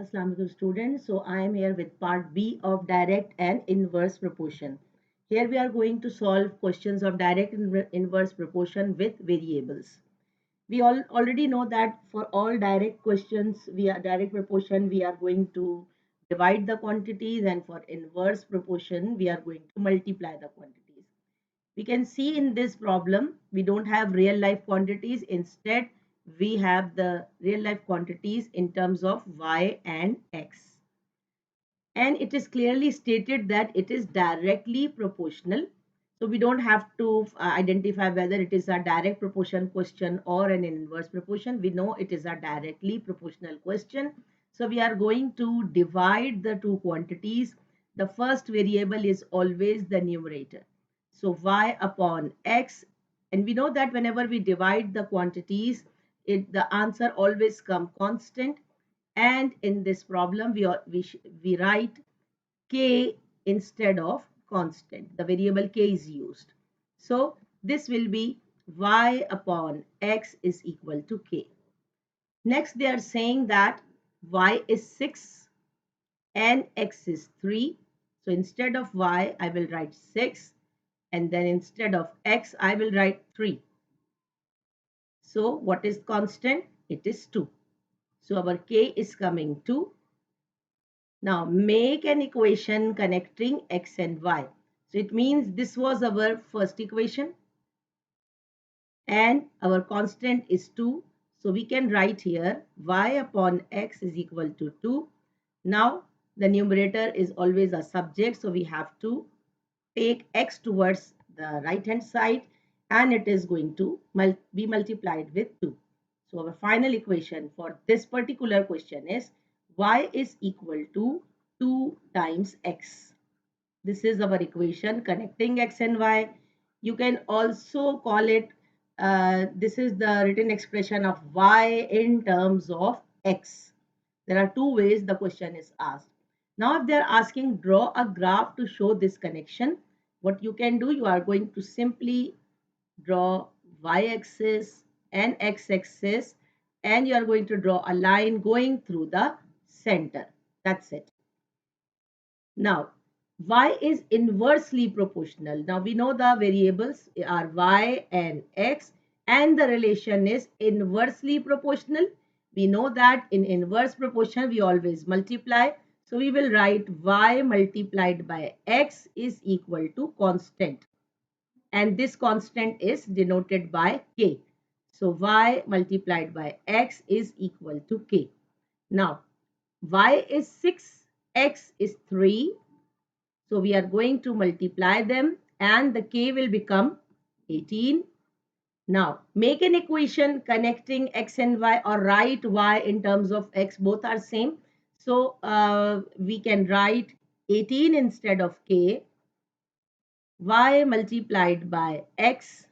Assalamu alaikum students. So I am here with part B of direct and inverse proportion. Here we are going to solve questions of direct and inverse proportion with variables. We all already know that for all direct questions, we are direct proportion, we are going to divide the quantities, and for inverse proportion, we are going to multiply the quantities. We can see in this problem, we don't have real life quantities. Instead, we have the real life quantities in terms of y and x. And it is clearly stated that it is directly proportional. So we don't have to identify whether it is a direct proportion question or an inverse proportion. We know it is a directly proportional question. So we are going to divide the two quantities. The first variable is always the numerator. So y upon x, and we know that whenever we divide the quantities, the answer always come constant. And in this problem, we write k instead of constant. The variable k is used. So this will be y upon x is equal to k. Next, they are saying that y is 6 and x is 3. So instead of y, I will write 6, and then instead of x, I will write 3. So what is constant? It is 2. So our k is coming 2. Now make an equation connecting x and y. So it means this was our first equation and our constant is 2. So we can write here y upon x is equal to 2. Now the numerator is always a subject, so we have to take x towards the right hand side, and it is going to be multiplied with 2. So our final equation for this particular question is y is equal to 2 times x. This is our equation connecting x and y. You can also call it, this is the written expression of y in terms of x. There are two ways the question is asked. Now, if they are asking draw a graph to show this connection, what you can do, you are going to simply draw y-axis and x-axis, and you are going to draw a line going through the center. That's it. Now, y is inversely proportional. Now, we know the variables are y and x, and the relation is inversely proportional. We know that in inverse proportion, we always multiply. So, we will write y multiplied by x is equal to constant. And this constant is denoted by k. So, y multiplied by x is equal to k. Now, y is 6, x is 3. So we are going to multiply them and the k will become 18. Now make an equation connecting x and y, or write y in terms of x, both are same. So we can write 18 instead of k. Y multiplied by x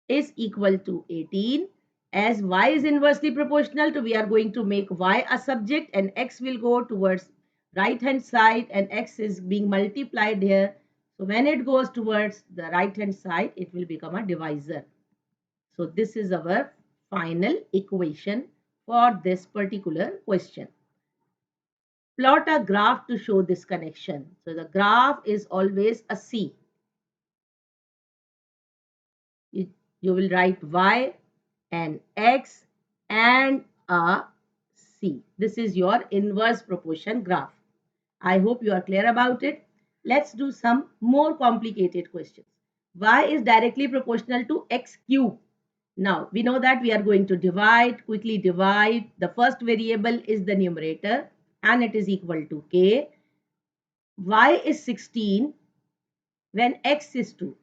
is equal to 18. As y is inversely proportional to, we are going to make y a subject and x will go towards right hand side, and x is being multiplied here. So when it goes towards the right hand side, it will become a divisor. So this is our final equation for this particular question. Plot a graph to show this connection. So the graph is always a C. You will write y and x and a c. This is your inverse proportion graph. I hope you are clear about it. Let's do some more complicated questions. Y is directly proportional to x cube. Now, we know that we are going to quickly divide. The first variable is the numerator and it is equal to k. Y is 16 when x is 2.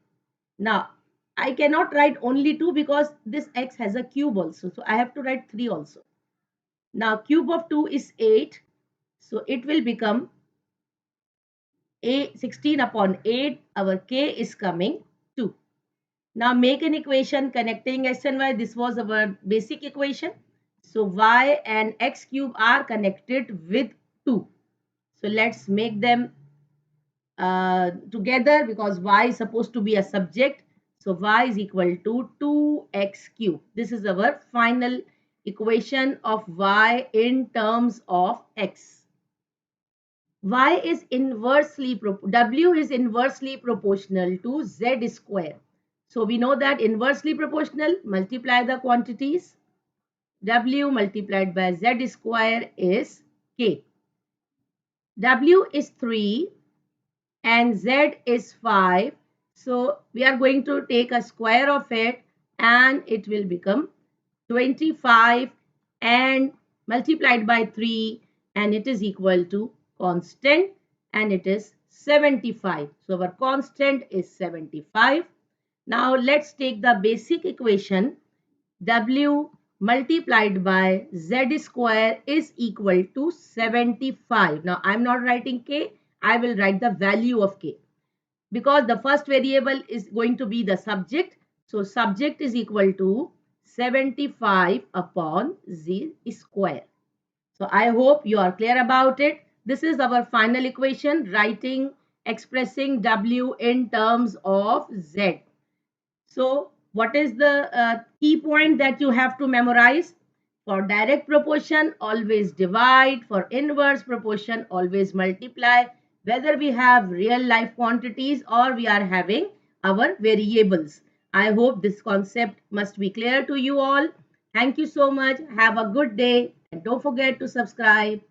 Now, I cannot write only 2 because this x has a cube also. So, I have to write 3 also. Now, cube of 2 is 8. So, it will become 16 upon 8. Our k is coming 2. Now, make an equation connecting x and y. This was our basic equation. So, y and x cube are connected with 2. So, let's make them together because y is supposed to be a subject. So y is equal to 2x cube. This is our final equation of y in terms of x. Y is W is inversely proportional to Z square. So we know that inversely proportional, multiply the quantities. W multiplied by Z square is K. W is 3 and Z is 5. So we are going to take a square of it and it will become 25 and multiplied by 3 and it is equal to constant and it is 75. So our constant is 75. Now let's take the basic equation. W multiplied by Z square is equal to 75. Now I'm not writing K, I will write the value of K because the first variable is going to be the subject. So subject is equal to 75 upon Z square. So I hope you are clear about it. This is our final equation, expressing W in terms of Z. So what is the key point that you have to memorize? For direct proportion, always divide. For inverse proportion, always multiply. Whether we have real life quantities or we are having our variables. I hope this concept must be clear to you all. Thank you so much. Have a good day and don't forget to subscribe.